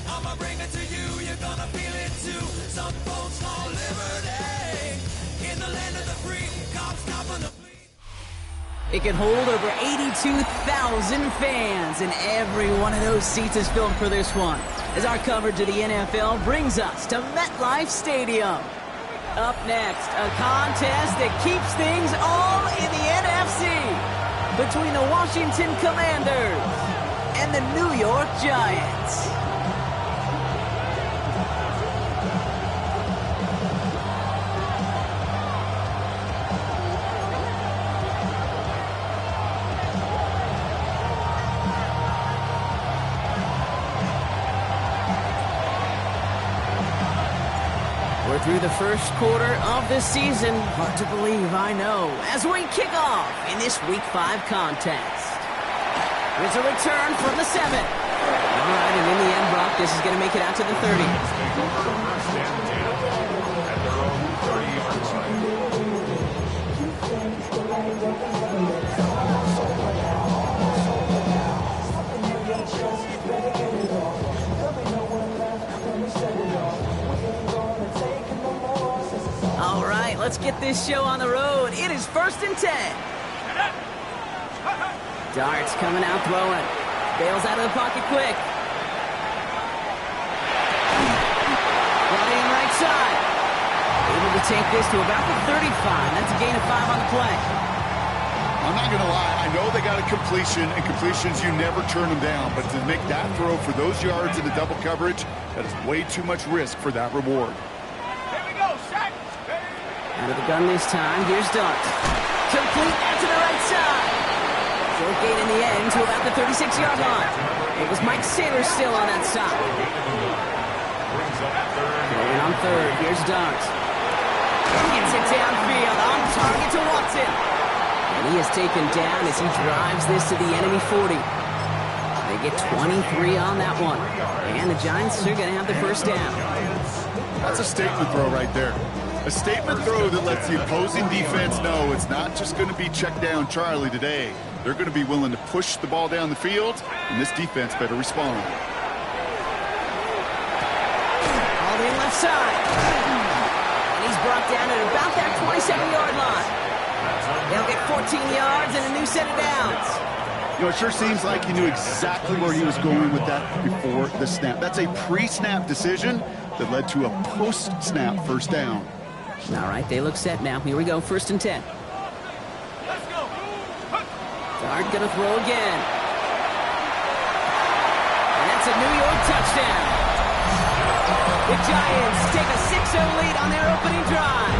I'ma bring it to you, you're gonna feel it too. Some folks call liberty. In the land of the free, cops stopping the fleet. It can hold over 82,000 fans, and every one of those seats is filled for this one, as our coverage of the NFL brings us to MetLife Stadium. Up next, a contest that keeps things all in the NFC between the Washington Commanders and the New York Giants. We're through the first quarter of the season. Hard to believe, I know, as we kick off in this Week 5 contest. There's a return from the 7. All right, and in the end, Brock, this is going to make it out to the 30. All right, let's get this show on the road. It is 1st and 10. Darts coming out throwing. Bails out of the pocket quick. Running right side. Able to take this to about the 35. That's a gain of 5 on the play. I'm not going to lie. I know they got a completion, and completions, you never turn them down. But to make that throw for those yards in the double coverage, that is way too much risk for that reward. Out of the gun this time. Here's Dart. Complete out to the right side. Short gain in the end to about the 36-yard line. It was Mike Saylor still on that stop. Going on 3rd. Here's Dart. Gets it downfield. On target to Watson. And he is taken down as he drives this to the enemy 40. They get 23 on that one. And the Giants are going to have the first down. That's a statement throw right there. A statement throw that lets the opposing defense know it's not just going to be check down Charlie today. They're going to be willing to push the ball down the field, and this defense better respond. All in left side. And he's brought down at about that 27-yard line. They'll get 14 yards and a new set of downs. You know, it sure seems like he knew exactly where he was going with that before the snap. That's a pre-snap decision that led to a post-snap first down. All right, they look set now. Here we go, 1st and 10. Let's go. Dart gonna throw again. And that's a New York touchdown. The Giants take a 6-0 lead on their opening drive.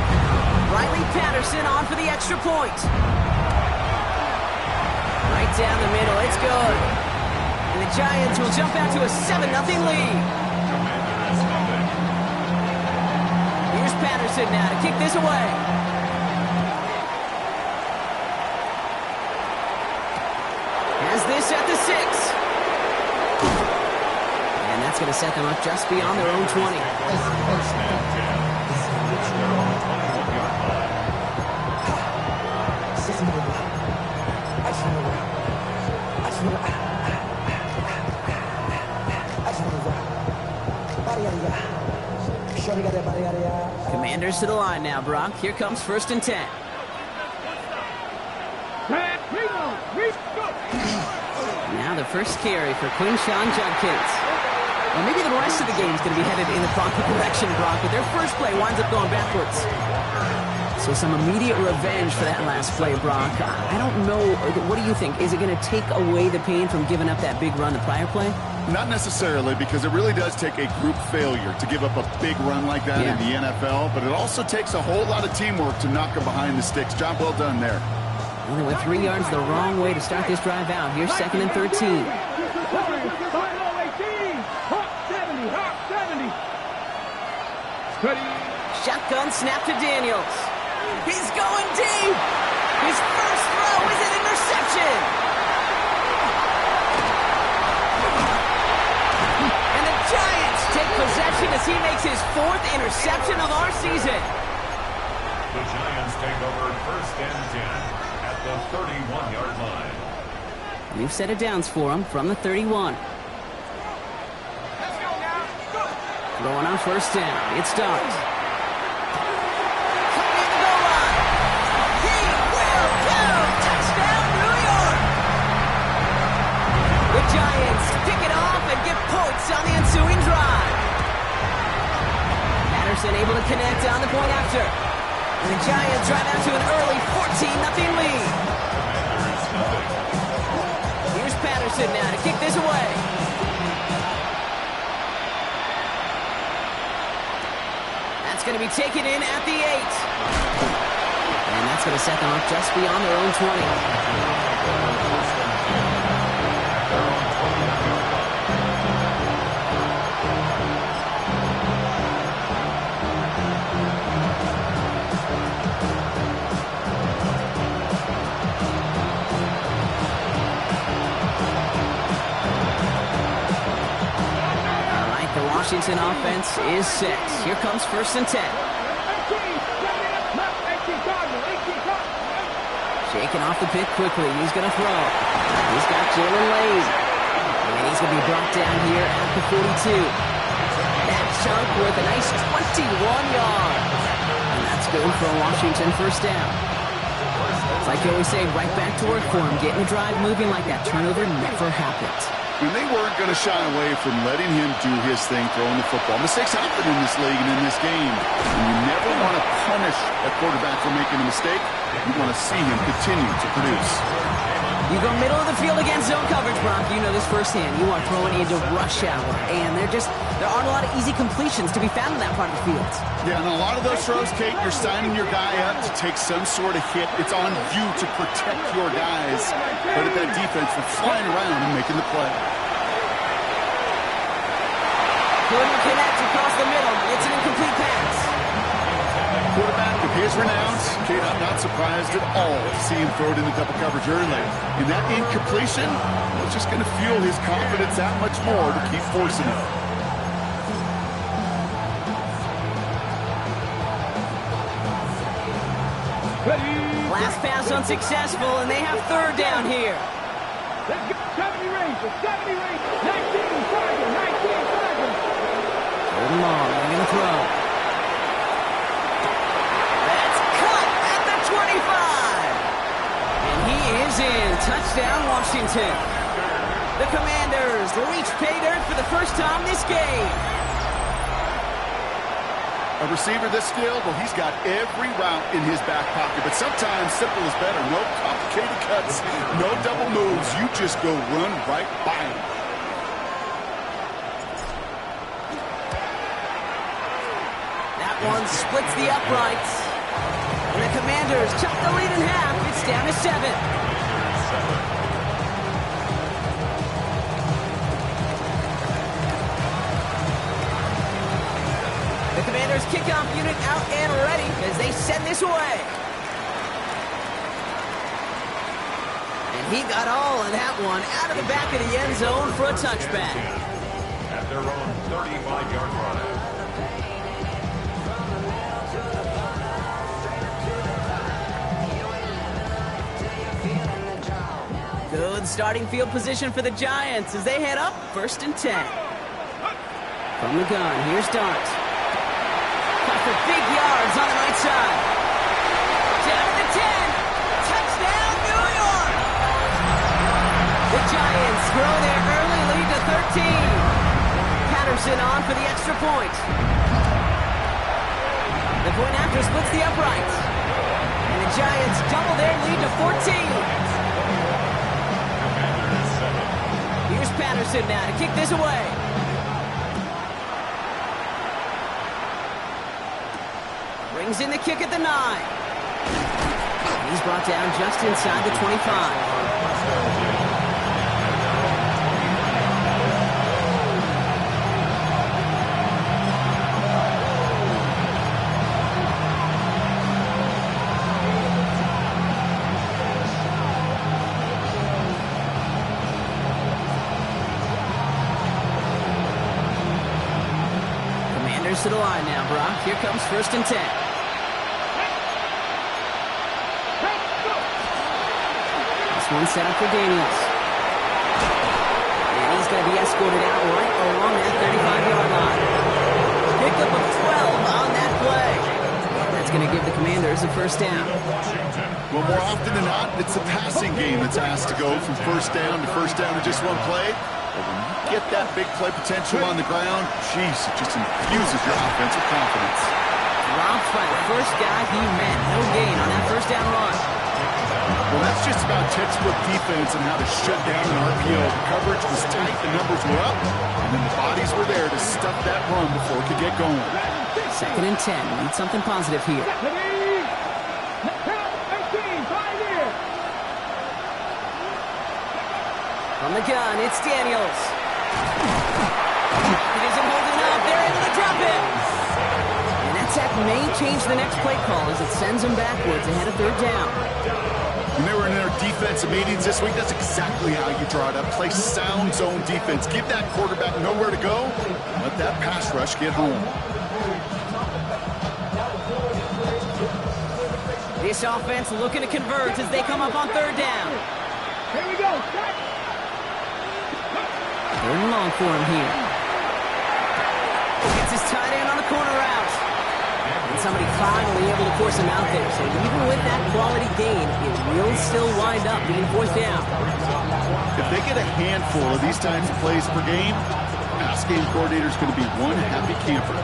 Riley Patterson on for the extra point. Right down the middle, it's good. And the Giants will jump out to a 7-0 lead. Patterson now to kick this away. Has this at the 6. And that's going to set them up just beyond their own 20. Commanders to the line now, Brock. Here comes 1st and 10. Now the first carry for Quinshon Judkins. Well, maybe the rest of the game is going to be headed in the proper direction, Brock, but their first play winds up going backwards. So some immediate revenge for that last play, Brock. I don't know. What do you think? Is it going to take away the pain from giving up that big run the prior play? Not necessarily, because it really does take a group failure to give up a big run like that in the NFL, but it also takes a whole lot of teamwork to knock them behind the sticks. Job well done there. Well, they went 3 yards the wrong way to start this drive out. Here's 2nd and 13. Shotgun snap to Daniels. He's going deep. His first throw is an interception. And the Giants take possession as he makes his 4th interception of our season. The Giants take over 1st and 10 at the 31-yard line. New set of downs for him from the 31. Throwing on first down. It's Dart. Coming to the goal line. He will go. Touchdown, New York. The Giants pick it off and get points on the ensuing drive. Patterson able to connect on the point after. And the Giants drive out to an early 14-0 lead. Here's Patterson now to kick this away. That's going to be taken in at the 8. And that's going to set them up just beyond their own 20. Washington offense is set. Here comes 1st and 10. Shaking off the pick quickly. He's going to throw. He's got Jalen Lane. And he's going to be brought down here at the 42. That chunk with a nice 21 yards. And that's good for a Washington 1st down. It's like you always say, right back to work for him. Getting the drive moving like that turnover never happened. And they weren't going to shy away from letting him do his thing, throwing the football. Mistakes happen in this league and in this game. And you never want to punish a quarterback for making a mistake. You want to see him continue to produce. You go middle of the field against zone coverage, Brock. You know this firsthand. You are throwing into rush hour. And there aren't a lot of easy completions to be found in that part of the field. Yeah, and a lot of those throws, Kate, you're signing your guy up to take some sort of hit. It's on you to protect your guys. But at that defense, they're flying around and making the play. Couldn't connect across the middle. It's an incomplete pass. Quarterback of his renown, Kate, I'm not surprised at all to see him throw it into double coverage early. And that incompletion is just going to fuel his confidence that much more to keep forcing it. Last pass unsuccessful, and they have 3rd down here. Let's go. 70 range. 70 range. 19 target. 19 target. Third and long. They're going to throw. That's cut at the 25. And he is in. Touchdown, Washington. The Commanders reach pay dirt for the first time this game. A receiver this skilled, well, he's got every route in his back pocket. But sometimes simple is better. No complicated cuts, no double moves. You just go run right by him. That one splits the uprights. And the Commanders chop the lead in half. It's down to 7. The Commanders kickoff unit out and ready as they send this away. And he got all of that one out of the back of the end zone for a touchback. At their own 35-yard line. Good starting field position for the Giants as they head up 1st and 10. From the gun, here's Dart. For big yards on the right side. Down to the 10. Touchdown, New York. The Giants grow their early lead to 13. Patterson on for the extra point. The point after splits the uprights. And the Giants double their lead to 14. Here's Patterson now to kick this away. Brings in the kick at the 9. He's brought down just inside the 25. Commanders to the line now, Brock. Here comes 1st and 10. One set up for Daniels. And he's going to be escorted out right along that 35-yard line. There's a first down. Well, more often than not, it's the passing game that's asked to go from first down in just one play. But when you get that big play potential on the ground, geez, it just infuses your offensive confidence. Dropped by the first guy he met. No gain on that first down run. Well, that's just about textbook defense and how to shut down an RPO. The coverage was tight, the numbers were up, and then the bodies were there to stuff that run before it could get going. 2nd and 10. Need something positive here. From the gun, it's Daniels. He isn't holding up. They're able to drop him. And that sack may change the next play call as it sends him backwards ahead of 3rd down. When they were in their defensive meetings this week, that's exactly how you draw it up. Play sound zone defense. Give that quarterback nowhere to go. Let that pass rush get home. This offense looking to convert as they come up on 3rd down. Here we go. 3rd and long for him here. Gets his tight end on a corner route. And somebody finally able to force him out there. So even with that quality gain, it will still wind up being 4th down. If they get a handful of these types of plays per game, pass game coordinator is going to be one happy camper.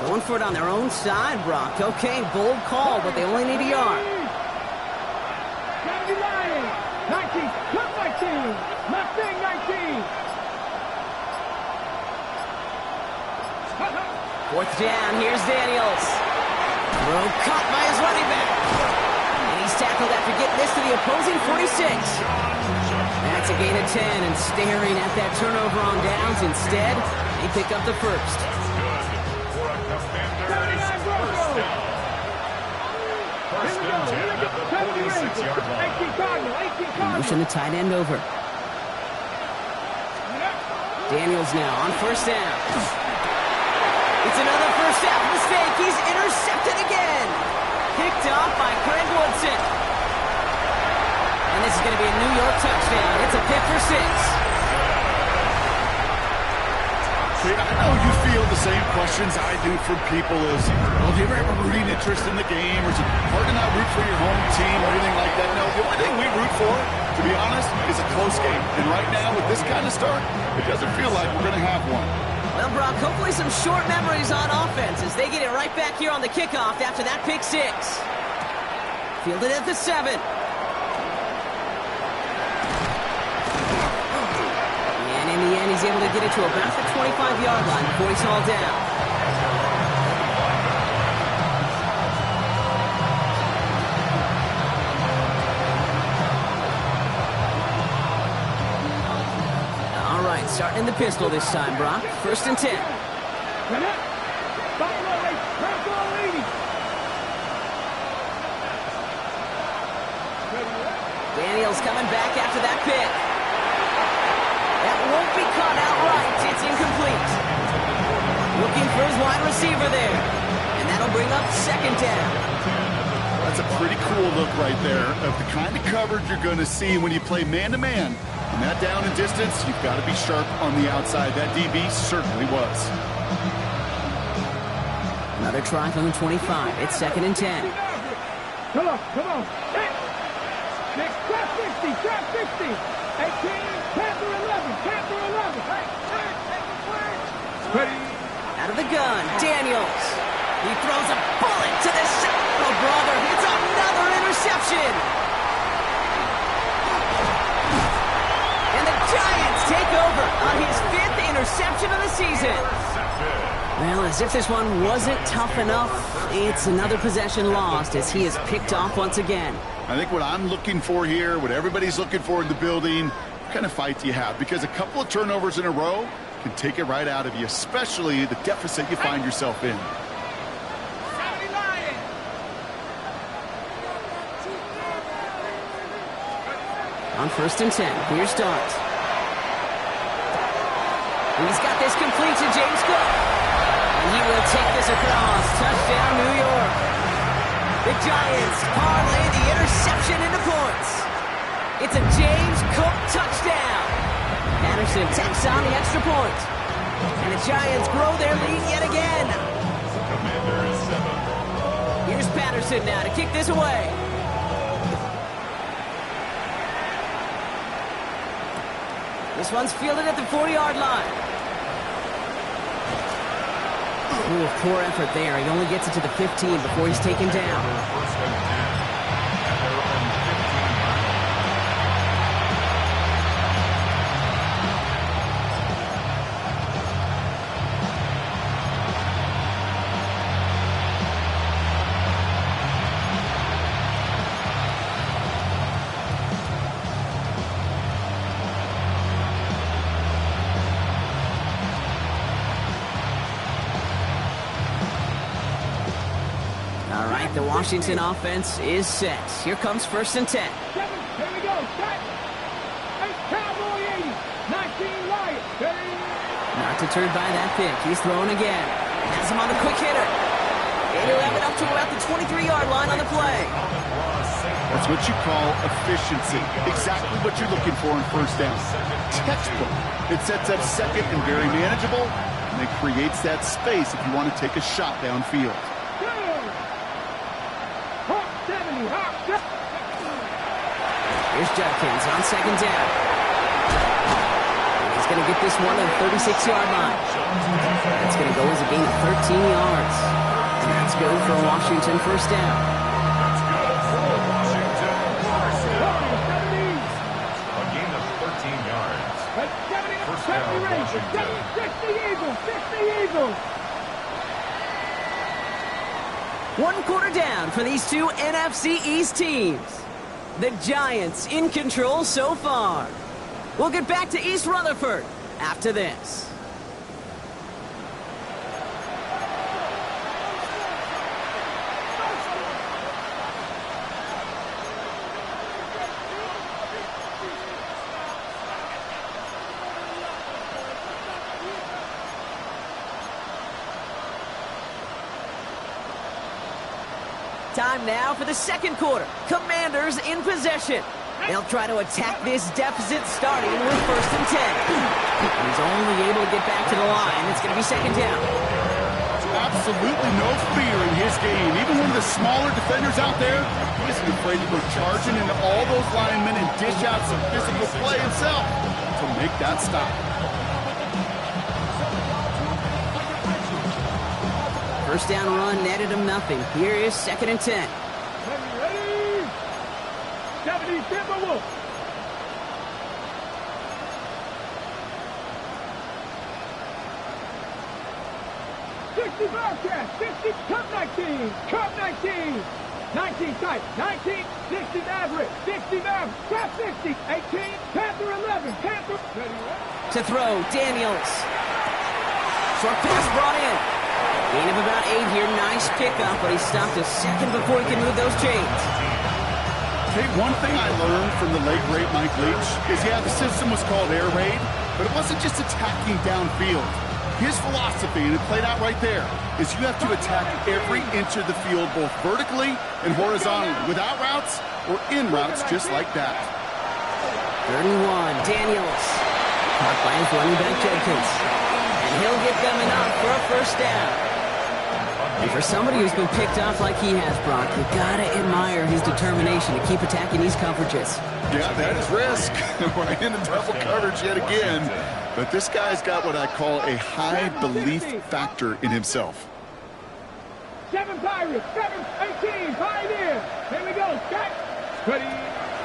Going for it on their own side, Brock. Okay, bold call, but they only need a yard. 19, cut 19, Mustang 19. 4th down, here's Daniels. Throw caught by his running back. And he's tackled after getting this to the opposing 46. That's a gain of 10, and staring at that turnover on downs instead, they pick up the first. First and 10 at the 46-yard line. Motion the tight end over. Daniels now on 1st down. It's another first half mistake. He's intercepted again. Picked off by Craig Woodson. And this is going to be a New York touchdown. It's a pick for 6. See, I know you feel the same questions I do from people as, well, do you ever have a rooting interest in the game? Or is it hard to not root for your home team or anything like that? No, the only thing we root for, to be honest, is a close game. And right now, with this kind of start, it doesn't feel like we're going to have one. Well, Brock, hopefully some short memories on offense as they get it right back here on the kickoff after that pick 6. Fielded at the 7. And in the end, he's able to get it to about the 25-yard line before he's hauled down. All right, starting in the pistol this time, Brock. 1st and 10. Daniels coming back after that pick. That won't be caught outright. It's incomplete. Looking for his wide receiver there. And that'll bring up 2nd down. That's a pretty cool look right there of the kind of coverage you're going to see when you play man-to-man. And that down and distance, you've got to be sharp on the outside. That DB certainly was. Another try from the 25. It's 2nd and 10. Come on. Trap 50, 18, Panther 11. Ready. Out of the gun, Daniels. He throws a bullet to the side. Oh, brother, it's another interception. And the Giants take over on his 5th interception of the season. Well, as if this one wasn't tough enough, it's another possession lost as he is picked off once again. I think what I'm looking for here, what everybody's looking for in the building, what kind of fight do you have? Because a couple of turnovers in a row can take it right out of you, especially the deficit you find yourself in. On 1st and 10, here's Dart. He's got this complete to James Cook. And he will take this across. Touchdown, New York. The Giants parlay the interception into points. It's a James Cook touchdown. Patterson tacks on the extra point. And the Giants grow their lead yet again. Commander is 7. Here's Patterson now to kick this away. This one's fielded at the 40-yard line. Ooh, poor effort there. He only gets it to the 15 before he's taken down. First and 10. At their own 15. All right, the Washington offense is set. Here comes 1st and 10. 7, here we go, set. 8, Cowboy 80, 19, Lions, ready. Not deterred by that pick. He's throwing again. Has him on the quick hitter. And he'll have it up to about the 23-yard line on the play. That's what you call efficiency. Exactly what you're looking for in 1st down. Textbook. It sets up 2nd and very manageable, and it creates that space if you want to take a shot downfield. Here's Judkins on 2nd down. He's going to get this one to the 36-yard line. That's going to go as a gain of 13 yards. And that's good for Washington 1st down. That's good for Washington. A gain of 13 yards. First down, Washington. 60 Eagles. 1 quarter down for these two NFC East teams. The Giants in control so far. We'll get back to East Rutherford after this. Time now for the 2nd quarter. Commanders in possession. They'll try to attack this deficit starting with 1st and 10. He's only able to get back to the line. It's going to be 2nd down. Absolutely no fear in his game. Even one of the smaller defenders out there, he isn't afraid to go charging into all those linemen and dish out some physical play himself to make that stop. 1st down run netted him nothing. Here is 2nd and 10. Ready? 70 Timberwolves. 60 Bearcats. 60 Cup 19. Cup 19. 19 tight. 19. 60 Maverick. 60 Maverick. Trap 60. 18. Panther 11. Panther. Ready? To throw, Daniels. Short pass brought in. Gain of about 8 here. Nice pickup, but he stopped a second before he can move those chains. Okay, one thing I learned from the late great Mike Leach is, yeah, the system was called air raid, but it wasn't just attacking downfield. His philosophy, and it played out right there, is you have to attack every inch of the field, both vertically and horizontally, without routes or in routes just like that. 31, Daniels. Caught by his running back, Judkins. And he'll get them enough for a 1st down. And for somebody who's been picked off like he has, Brock, you gotta admire his determination to keep attacking these coverages. Yeah, that is risk. We're in the double coverage yet again. But this guy's got what I call a high belief factor in himself. 7 Pirates. 7, 18. Pioneer. Here we go. Scott. Ready.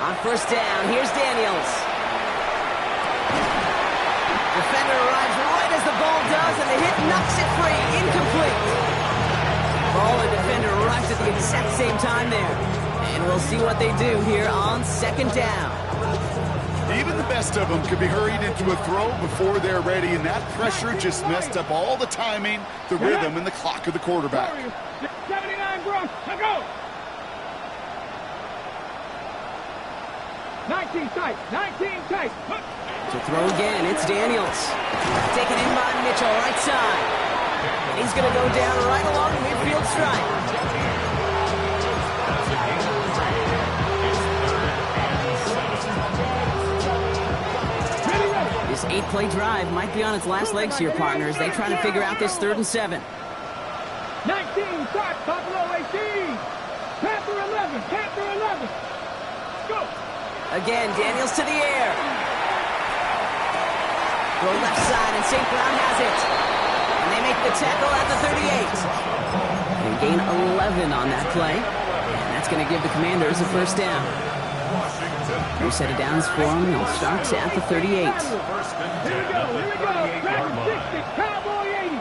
On 1st down, here's Daniels. Defender arrives right as the ball does, and the hit knocks it free. Incomplete. Ball and defender arrives at the exact same time there. And we'll see what they do here on 2nd down. Even the best of them could be hurried into a throw before they're ready, and that pressure just messed up all the timing, the rhythm, and the clock of the quarterback. 79 Bronx. Let's go. 19 tight. 19 tight. To throw again, it's Daniels. Taken in by Mitchell, right side. And he's going to go down right along the midfield stripe. This 8-play drive might be on its last legs here, partners. They try to figure out this 3rd and 7. 19 tight. Buffalo 18. Panther 11. Panther 11. Go. Again, Daniels to the air. Go left side, and St. Brown has it. And they make the tackle at the 38. They gain 11 on that play. And that's going to give the Commanders a 1st down. No set of downs for them. They'll start at the 38. Here we go. Here we go. Dragon 60. Cowboy 80.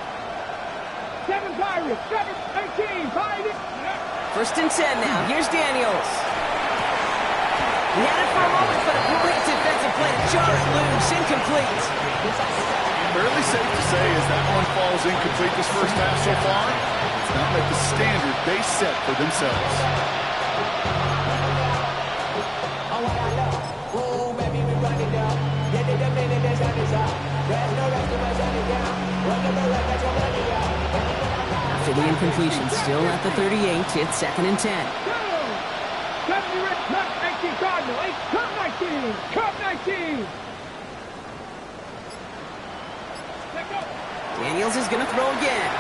7 Pirates. 7, 18. Pirates. 1st and 10 now. Here's Daniels. He had it for a moment, but a great defensive play to jar it loose. Incomplete. Fairly safe to say as that one falls incomplete this first half so far. It's not met the standard they set for themselves. After the incompletion, still at the 38, it's 2nd and 10. Cup 19 Cardinal. 8, Cup 19. Cup 19. Daniels is going to throw again.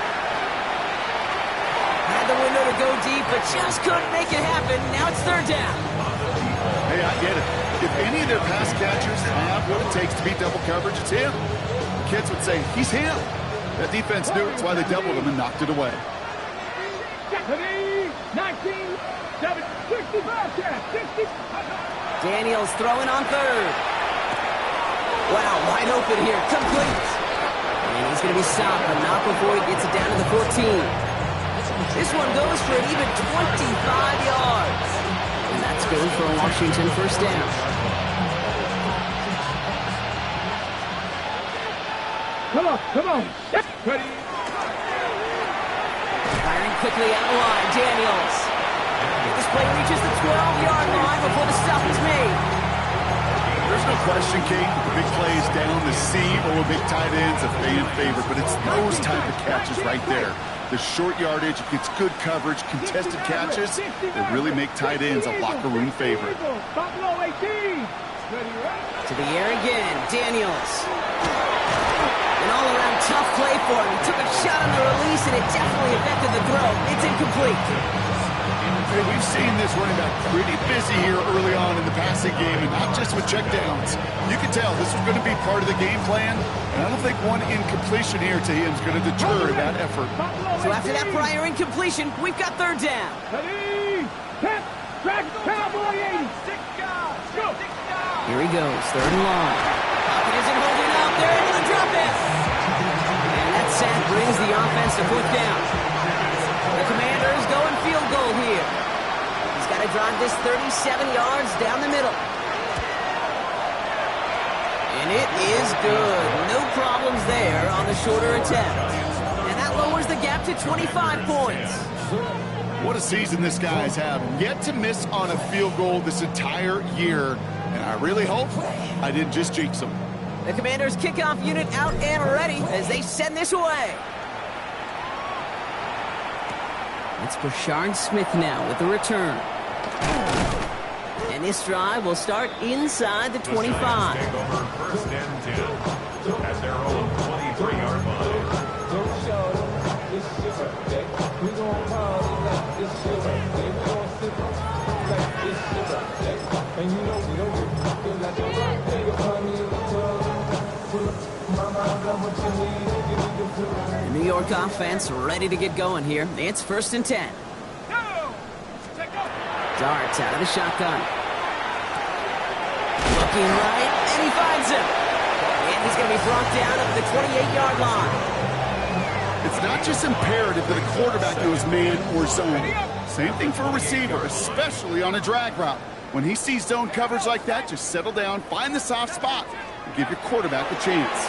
Had the window to go deep, but just couldn't make it happen. Now it's 3rd down. Hey, I get it. If any of their pass catchers have what it takes to beat double coverage, it's him. The kids would say, he's him. That defense knew it's why they doubled him and knocked it away. 19, 7, 65, 60. Daniels throwing on 3rd. Wow, wide open here. Complete. And he's going to be stopped, but not before he gets it down to the 14. This one goes for an even 25 yards. And that's good for a Washington 1st down. Come on, come on. Yep. Ready. Firing quickly out of line, Daniels. This play reaches the 12-yard line before the stop is made. There's no question, Kate, the big plays down the seam or big tight ends a fan favorite, but it's those type of catches right there. The short yardage, it gets good coverage, contested catches that really make tight ends a locker room favorite. Buffalo 18. To the air again, Daniels. An all-around tough play for him. He took a shot on the release, and it definitely affected the throw. It's incomplete. Hey, we've seen this running back pretty busy here early on in the passing game, and not just with checkdowns. You can tell this was going to be part of the game plan, and I don't think one incompletion here to him is going to deter that effort. So after that prior incompletion, we've got 3rd down. Ready. Set. Track. Cowboy 80. 6 guys. Go. Here he goes, 3rd and long. Pocket isn't holding up. They're able to drop it. And that sack brings the offense to 4th down. The Commanders going field goal here. He's got to drive this 37 yards down the middle. And it is good. No problems there on the shorter attempt. And that lowers the gap to 25 points. What a season this guy's having. Yet to miss on a field goal this entire year. And I really hope I didn't just jinx him. The Commanders' kickoff unit out and ready as they send this away. It's Brashard Smith now with the return. And this drive will start inside the 25. Take over 1st and 10 at their own 23-yard line. The New York offense ready to get going here. It's 1st and 10. Darts out of the shotgun. Looking right, and he finds him. And he's going to be brought down at the 28-yard line. It's not just imperative that a quarterback knows man or zone. Same thing for a receiver, especially on a drag route. When he sees zone coverage like that, just settle down, find the soft spot, and give your quarterback a chance.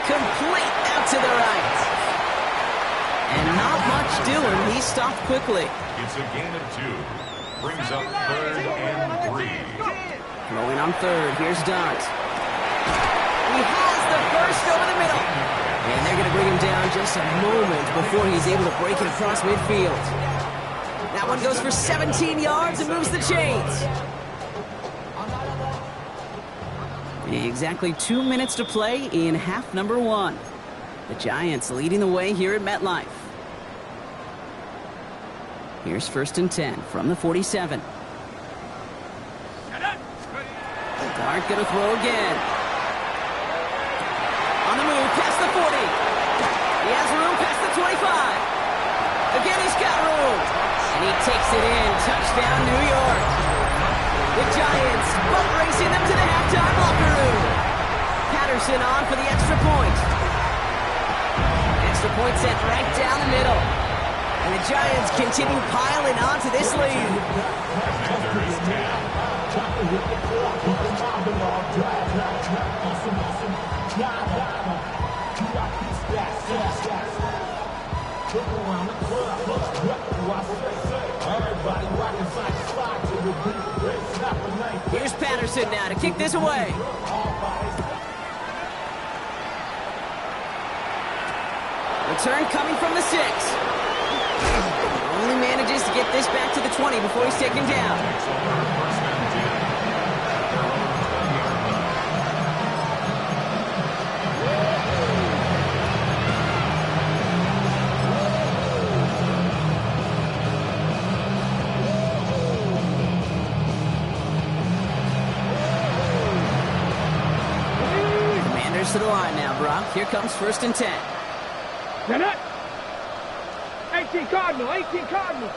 Complete out to the right. And not much doing. He stopped quickly. It's a gain of 2. brings up 3rd and 3. Going on third. Here's Dart. He has the first over the middle. And they're going to bring him down just a moment before he's able to break it across midfield. That one goes for 17 yards and moves the chains. Exactly 2 minutes to play in half number 1. The Giants leading the way here at MetLife. Here's 1st and 10 from the 47. Dart going to throw again. On the move, past the 40. He has room past the 25. Again, he's got room. And he takes it in. Touchdown, New York. The Giants butt racing them to the halftime locker room. Patterson on for the extra point. Extra point sent right down the middle. And the Giants continue piling on to this lead. Here's Patterson now to kick this away. Return coming from the 6. Only manages to get this back to the 20 before he's taken down. To the line now, Brock. Here comes 1st and 10. 18 Cardinal, 18 Cardinal.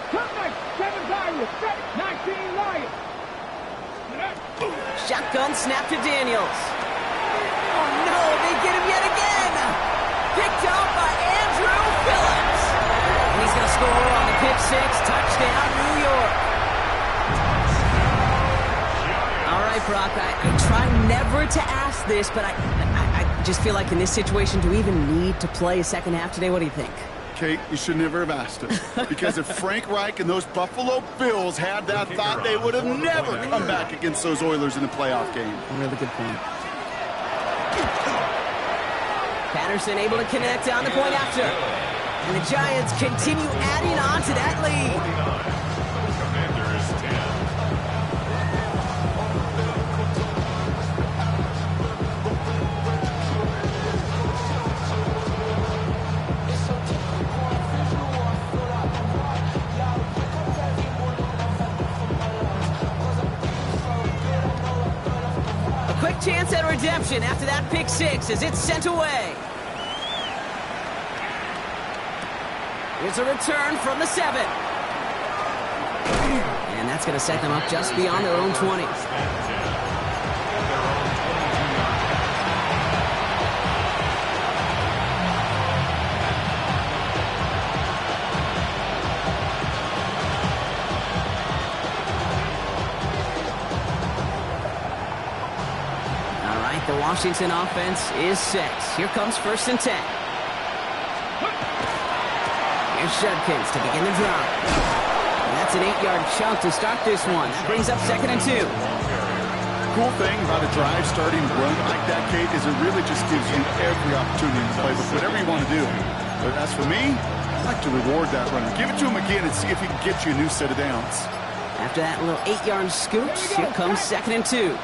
Touchdown, 7 Tigers, 19 Lions. Shotgun snap to Daniels. Oh no, they get him yet again. Picked up by Andrew Phillips. And he's going to score on the pick 6. Touchdown, New York. All right, Brock, I try never to ask this, but I just feel like in this situation, do we even need to play a second half today? What do you think? Kate, you should never have asked it. Because if Frank Reich and those Buffalo Bills had that thought, they would have never come back against those Oilers in a playoff game. Really good point. Patterson able to connect on the point after. And the Giants continue adding on to that lead. Commanders 10. Chance at redemption after that pick 6 as it's sent away. Here's a return from the 7. And that's going to set them up just beyond their own 20. The Washington offense is set. Here comes 1st and 10. Here's Judkins to begin the drive. And that's an 8-yard chunk to start this one. That brings up 2nd and 2. Cool thing about a drive starting run like that, Kate, is it really just gives you every opportunity to play with whatever you want to do. But as for me, I like to reward that runner. Give it to him again and see if he can get you a new set of downs. After that little 8-yard scoot, here comes 2nd and 2.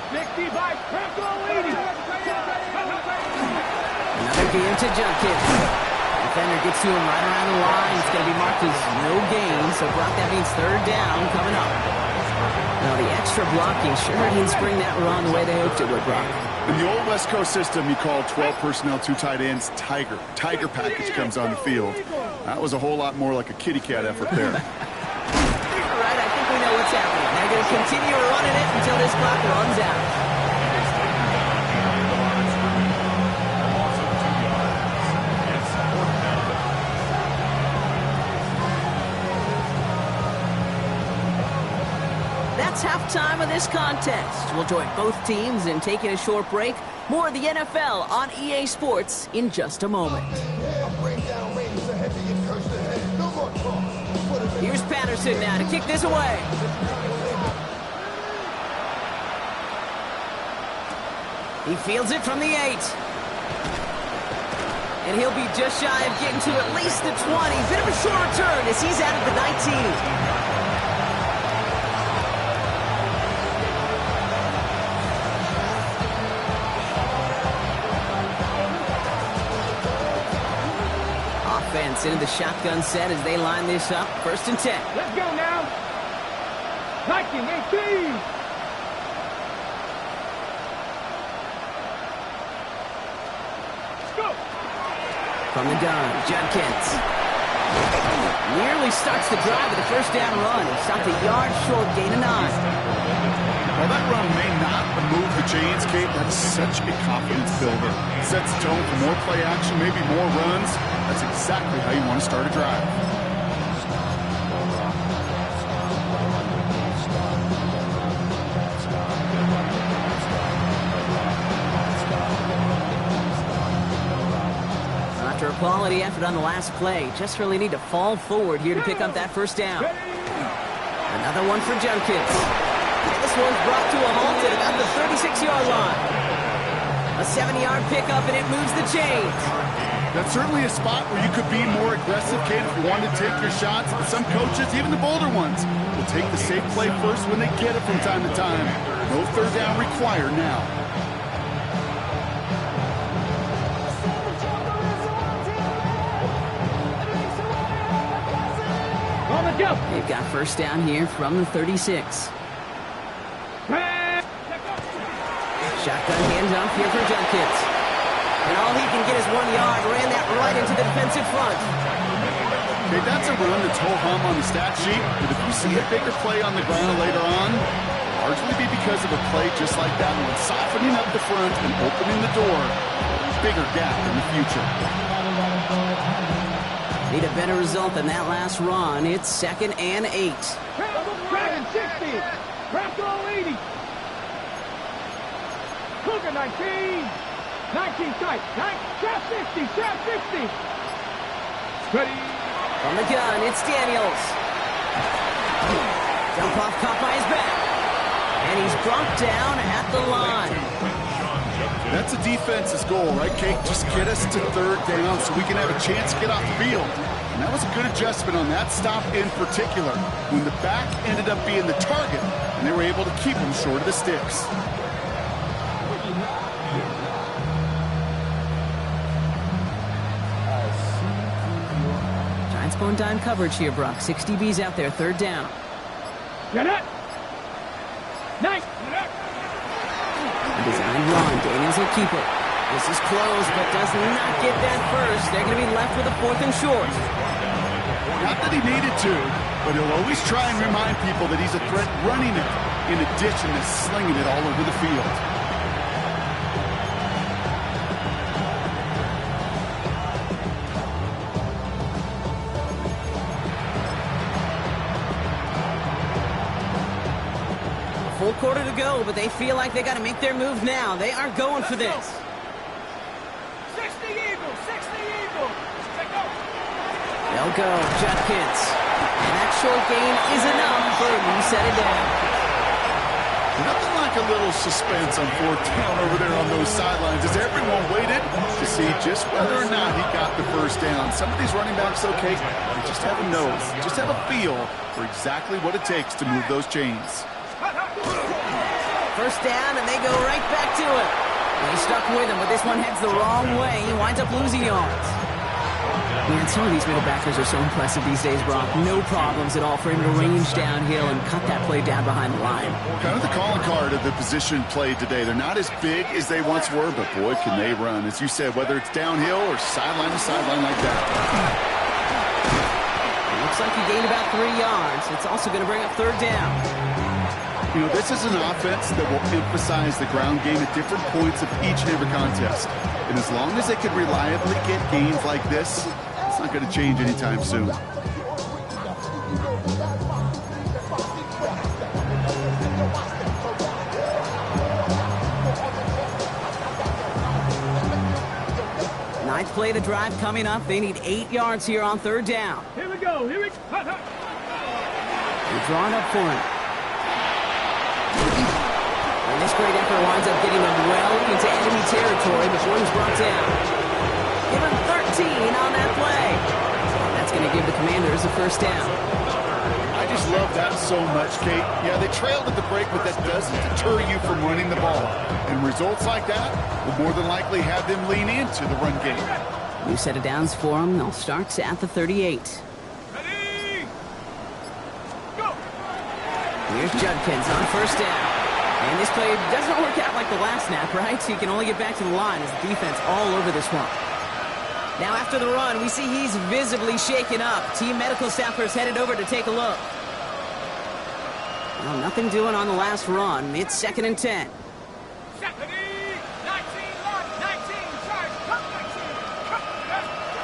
60 by Franco Leedy. Another game to Judkins. Defender gets to him right around the line. It's going to be marked as no gain. So, Brock, that means 3rd down coming up. Now, the extra blocking sure didn't spring that run the way they hoped it would, Brock. In the old West Coast system, you call 12 personnel, 2 tight ends, Tiger. Tiger package comes on the field. That was a whole lot more like a kitty cat effort there. All right, I think we know what's happening. They're going to continue running it until this clock runs out. That's halftime of this contest. We'll join both teams in taking a short break. More of the NFL on EA Sports in just a moment. Here's Patterson. Anderson now to kick this away. He fields it from the 8. And he'll be just shy of getting to at least the 20. Bit of a short return as he's out at the 19. Offense into the shotgun set as they line this up. 1st and 10. Let's go now. 19-18. From the gun, Judkins. Nearly starts the drive with a 1st down run. He stopped a yard short, gain of 9. Well, that run may not move the chains, Kate. That's such a confidence builder. Sets the tone for more play action, maybe more runs. That's exactly how you want to start a drive. After a quality effort on the last play, just really need to fall forward here to pick up that 1st down. Another one for Judkins. And this one's brought to a halt at about the 36-yard line. A 7-yard pickup, and it moves the chains. That's certainly a spot where you could be more aggressive, Kate, if you want to take your shots. But some coaches, even the bolder ones, will take the safe play first when they get it from time to time. No 3rd down required now. They've got 1st down here from the 36. Shotgun handoff here for Judkins. And all he can get is 1 yard. Ran that right into the defensive front. Okay, that's a run that's ho-hum on the stat sheet. But if you see a bigger play on the ground later on, it'll largely be because of a play just like that one, softening up the front and opening the door. Bigger gap in the future. Need a better result than that last run. It's 2nd and 8. Dragon 60. Raptor 80. Cougar 19. 19 tight. Trap 60. Trap 60. Ready. From the gun, it's Daniels. Dump off caught by his back. And he's brought down at the line. That's a defense's goal, right, Kate? Just get us to 3rd down so we can have a chance to get off the field. And that was a good adjustment on that stop in particular, when the back ended up being the target, and they were able to keep him short of the sticks. Giants going dime coverage here, Brock. 6 DBs out there, 3rd down. Get it. Nice. Design run. Daniels will keep it. This is close, but does not get that first. They're going to be left with a 4th and short. Not that he needed to, but he'll always try and remind people that he's a threat running it, in addition to slinging it all over the field. Full quarter to go, but they feel like they got to make their move now. They are going for this. 60 Eagles, 60 Eagles. They'll go, Judkins. And that short gain is enough for him to set it down. Nothing like a little suspense on 4th down over there on those sidelines as everyone waited to see just whether or not he got the 1st down. Some of these running backs, okay, they just have a nose, just have a feel for exactly what it takes to move those chains. 1st down, and they go right back to it. Well, he stuck with him, but this one heads the wrong way. He winds up losing yards. Man, some of these middle backers are so impressive these days, Brock. No problems at all for him to range downhill and cut that play down behind the line. Kind of the calling card of the position played today. They're not as big as they once were, but boy, can they run. As you said, whether it's downhill or sideline to sideline like that. It looks like he gained about 3 yards. It's also going to bring up 3rd down. You know, this is an offense that will emphasize the ground game at different points of each and every contest. And as long as they can reliably get gains like this, it's not going to change anytime soon. Ninth play of the drive coming up. They need 8 yards here on 3rd down. Here we go. Here we go. They draw it up for him. And this great effort winds up getting them well into enemy territory before he's brought down. Give him 13 on that play. That's going to give the Commanders a first down. I just love that so much, Kate. Yeah, they trailed at the break, but that doesn't deter you from running the ball. And results like that will more than likely have them lean into the run game. New set of downs for them. They'll start at the 38. Ready? Go! Here's Judkins on first down. And this play doesn't work out like the last snap, right? So you can only get back to the line as the defense all over this one. Now after the run, we see he's visibly shaken up. Team medical staffers headed over to take a look. Well, nothing doing on the last run. It's 2nd and 10.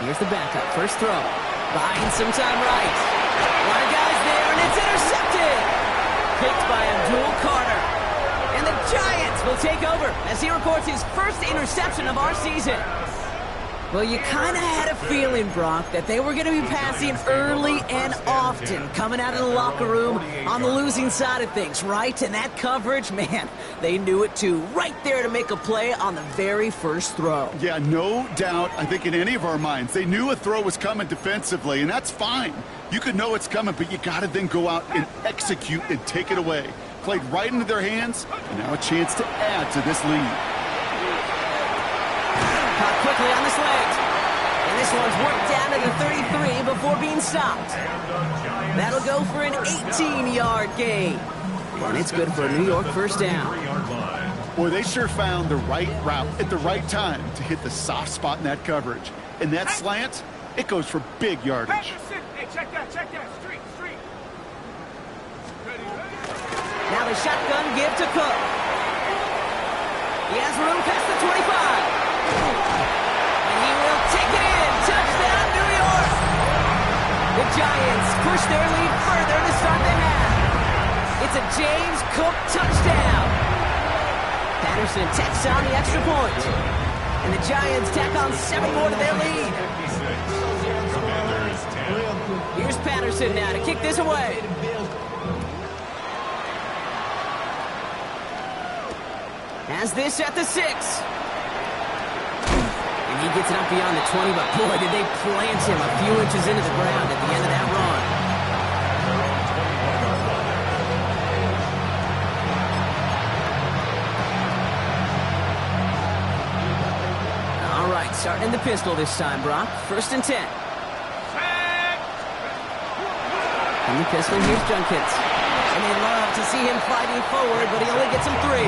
Here's the backup. First throw. Buying some time right. A lot of guys there, and it's intercepted. Picked by Abdul Carter. And the Giants will take over as he records his first interception of our season. Well, you kind of had a feeling, Brock, that they were going to be passing early and often, coming out of the locker room on the losing side of things, right? And that coverage, man, they knew it too. Right there to make a play on the very first throw. Yeah, no doubt, I think in any of our minds, they knew a throw was coming defensively, and that's fine. You could know it's coming, but you got to then go out and execute and take it away. Played right into their hands, and now a chance to add to this lead. Caught quickly on the slant. And this one's worked down to the 33 before being stopped. That'll go for an 18-yard gain. And it's good for a New York first down. Boy, they sure found the right route at the right time to hit the soft spot in that coverage. And that slant, it goes for big yardage. Hey, check that. Street. Now the shotgun give to Cook. He has room past the 25. And he will take it in. Touchdown, New York. The Giants push their lead further to start the half. It's a James Cook touchdown. Patterson tacks on the extra point. And the Giants tack on 7 more to their lead. Here's Patterson now to kick this away. Has this at the 6. And he gets it up beyond the 20, but boy, did they plant him a few inches into the ground at the end of that run. All right, starting in the pistol this time, Brock. 1st and 10. In the pistol, here's Judkins. And they love to see him fighting forward, but he only gets him 3.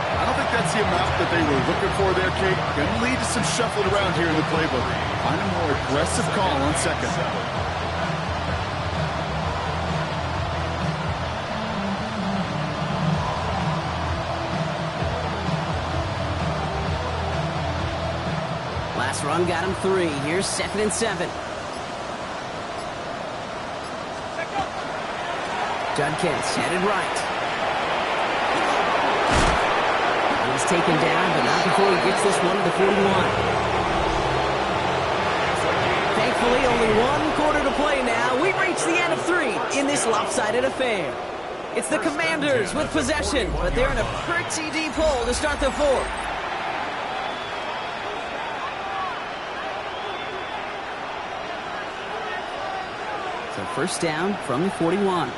I don't think that's the amount that they were looking for there, Kate. Going to lead to some shuffling around here in the playbook. Find a more aggressive call on 2nd. Last run got him 3. Here's 2nd and 7. Judkins headed right. He's taken down, but not before he gets this one to the 41. Thankfully, only 1 quarter to play now. We reach the end of 3 in this lopsided affair. It's the Commanders with possession, but they're in a pretty deep hole to start the 4th. So first down from the 41.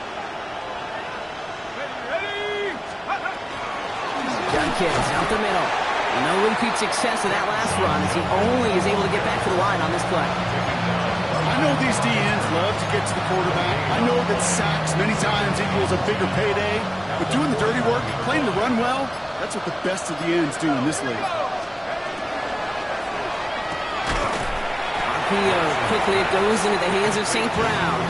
Judkins out the middle. No repeat success of that last run as he only is able to get back to the line on this play. I know these DNs love to get to the quarterback. I know that sacks many times equals a bigger payday. But doing the dirty work, playing the run well, that's what the best of the ends do in this league. RPO. Quickly it goes into the hands of St. Brown.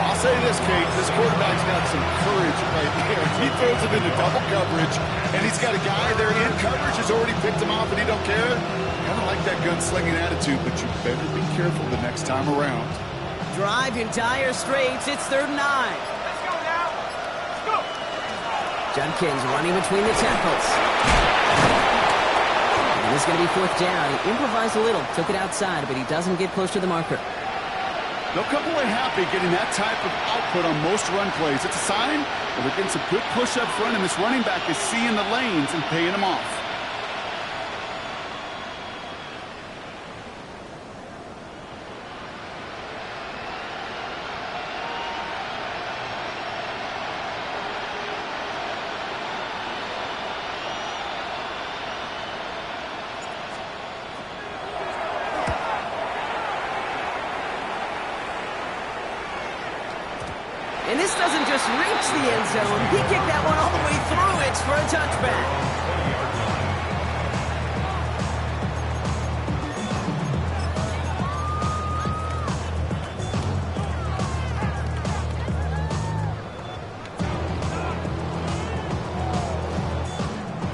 I'll say this, Kate, this quarterback's got some courage right there. He throws it into double coverage, and he's got a guy there in coverage who's already picked him off, and he don't care. Kind of like that gunslinging attitude, but you better be careful the next time around. Drive in dire straits. It's 3rd and 9. Let's go now. Let's go. Judkins running between the tackles. And this is going to be 4th down. He improvised a little, took it outside, but he doesn't get close to the marker. They'll come away happy getting that type of output on most run plays. It's a sign that they're getting some good push up front, and this running back is seeing the lanes and paying them off. And this doesn't just reach the end zone. He kicked that one all the way through. It's for a touchback.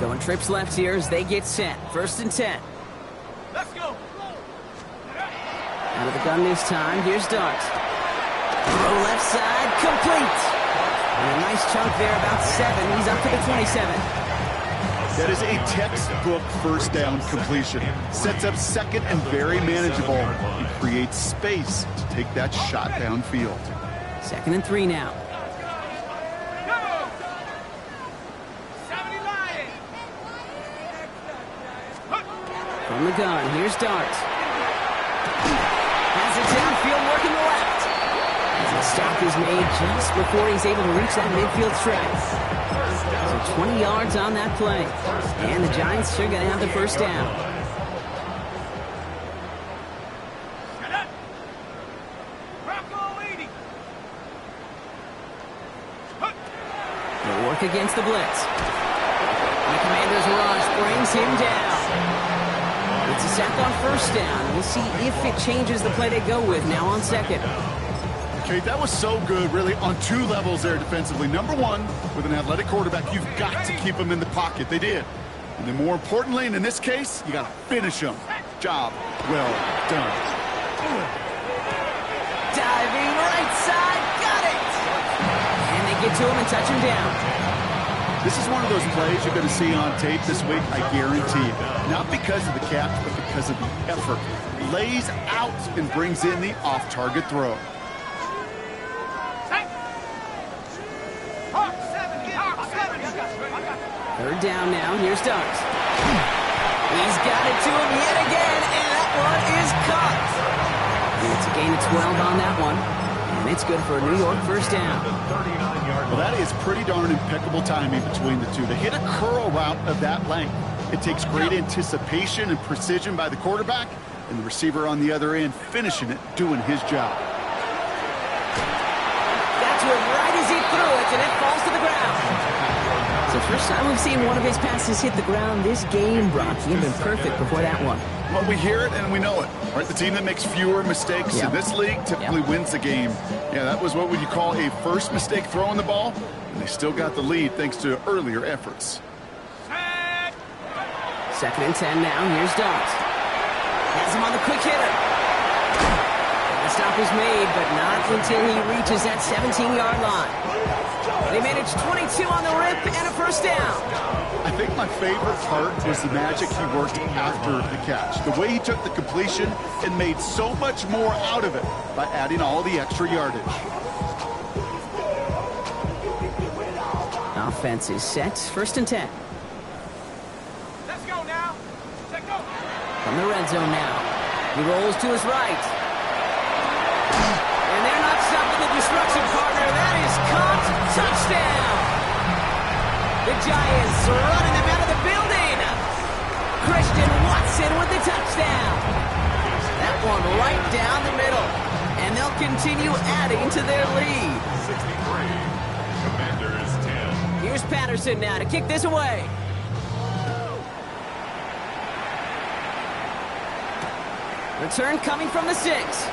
Going trips left here as they get set. 1st and 10. Let's go. Out of the gun this time. Here's Dart. Throw left side, complete. And a nice chunk there, about 7. He's up to the 27. That is a textbook first down completion. Sets up second and very manageable. He creates space to take that shot downfield. 2nd and 3 now. Go. 70 Lions. From the gun, here's Dart. Has it downfield, working the left. The stop is made just before he's able to reach that midfield stretch. So 20 yards on that play. And the Giants are going to have the first down. Shut up. Bronco 80. They'll work against the blitz. The Commander's rush brings him down. It's a sack on 1st down. We'll see if it changes the play they go with now on 2nd. Okay, that was so good, really, on 2 levels there defensively. Number 1, with an athletic quarterback, you've got to keep him in the pocket. They did. And then more importantly, and in this case, you got to finish him. Job well done. Diving right side, got it! And they get to him and touch him down. This is one of those plays you're going to see on tape this week, I guarantee. Not because of the catch, but because of the effort. Lays out and brings in the off-target throw. 3rd down now. Here's Dart. He's got it to him yet again, and that one is caught. And it's a gain of 12 on that one, and it's good for a New York first down. Well, that is pretty darn impeccable timing between the two. They hit a curl route of that length. It takes great anticipation and precision by the quarterback, and the receiver on the other end finishing it, doing his job. Got to him right as he threw it, and it falls to the ground. So first time we've seen one of his passes hit the ground this game, Brock. He had been perfect before that one. Well, we hear it and we know it. Right? The team that makes fewer mistakes in this league typically wins the game. Yeah, that was what would you call a first mistake throwing the ball, and they still got the lead thanks to earlier efforts. 2nd and 10 now. Here's Dart. Has him on the quick hitter. The stop is made, but not until he reaches that 17-yard line. They managed 22 on the rip and a first down. I think my favorite part was the magic he worked after the catch. The way he took the completion and made so much more out of it by adding all the extra yardage. Offense is set. 1st and 10. Let's go now. Let's go. From the red zone now. He rolls to his right. And they're not stopping the destruction, partner. That is caught. Touchdown. The Giants running them out of the building. Christian Watson with the touchdown. That one right down the middle. And they'll continue adding to their lead. 63. Commanders 10. Here's Patterson now to kick this away. Return coming from the 6.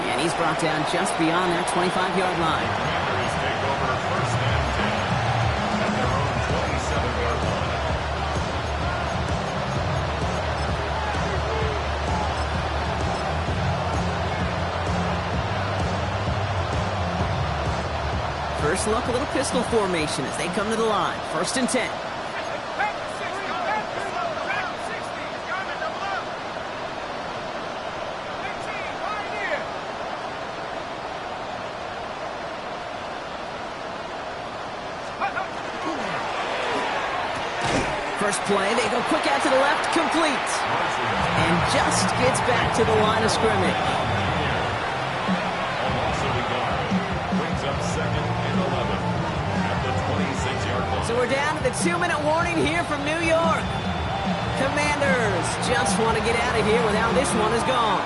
And he's brought down just beyond that 25-yard line. Commanders take over 1st and 10 at their own 27-yard line. First look, a little pistol formation as they come to the line. 1st and 10. First play, they go quick out to the left, complete. And just gets back to the line of scrimmage. Brings up 2nd and 11 at the 26-yard line. So we're down to the 2-minute warning here from New York. Commanders just want to get out of here with how this one is gone.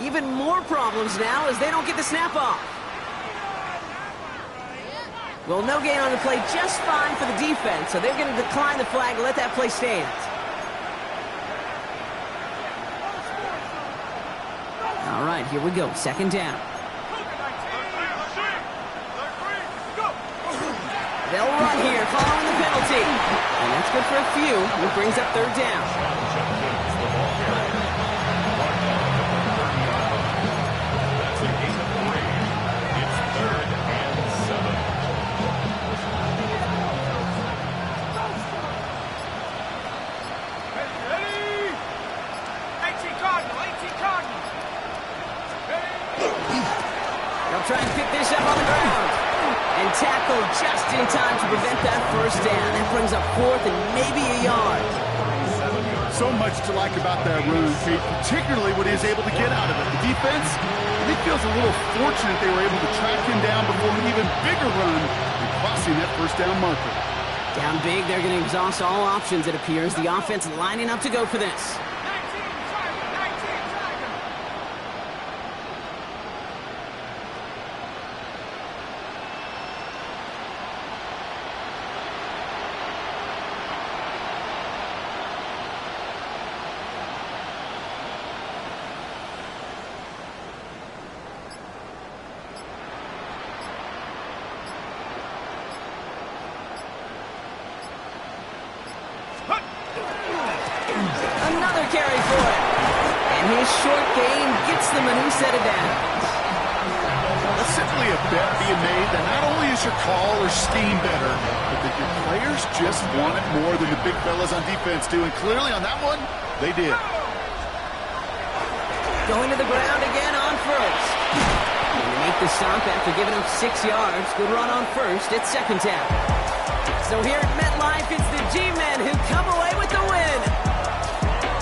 Even more problems now as they don't get the snap off. Well, no gain on the play, just fine for the defense, so they're going to decline the flag and let that play stand. All right, here we go, 2nd down. They'll run here, following the penalty. And that's good for a few, which brings up 3rd down. Try and pick this up on the ground. And tackle just in time to prevent that 1st down. That brings up 4th and maybe a yard. So much to like about that run, Kate, particularly what he is able to get out of it. The defense, I think, feels a little fortunate they were able to track him down before an even bigger run and crossing that 1st down marker. Down big, they're going to exhaust all options, it appears. The offense lining up to go for this. Another carry for him. And his short game gets them a new set of downs. That's simply a bet being made that not only is your call or scheme better, but that your players just want it more than the big fellas on defense do. And clearly on that one, they did. Going to the ground again on 1st. And they make the stop after giving up 6 yards. Good run on 1st. It's 2nd down. So here at MetLife, it's the G-Men who come away with the win.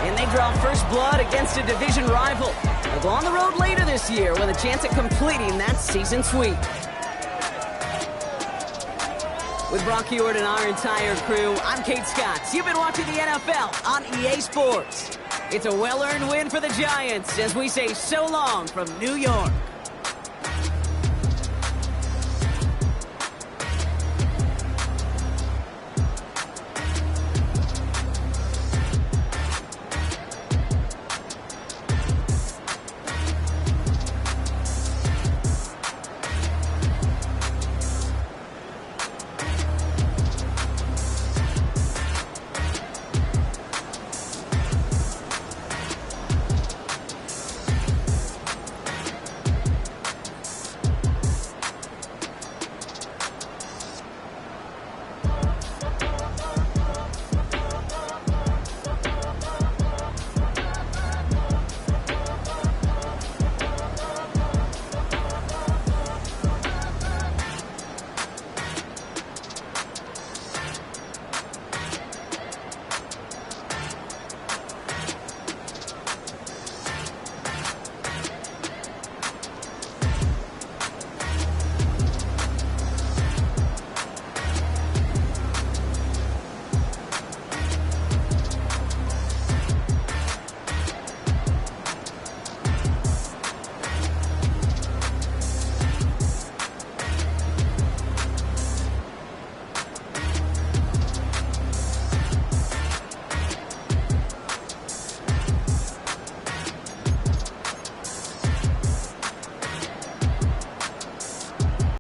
And they draw first blood against a division rival. They'll go on the road later this year with a chance at completing that season sweep. With Brock Heward and our entire crew, I'm Kate Scott. You've been watching the NFL on EA Sports. It's a well-earned win for the Giants as we say so long from New York.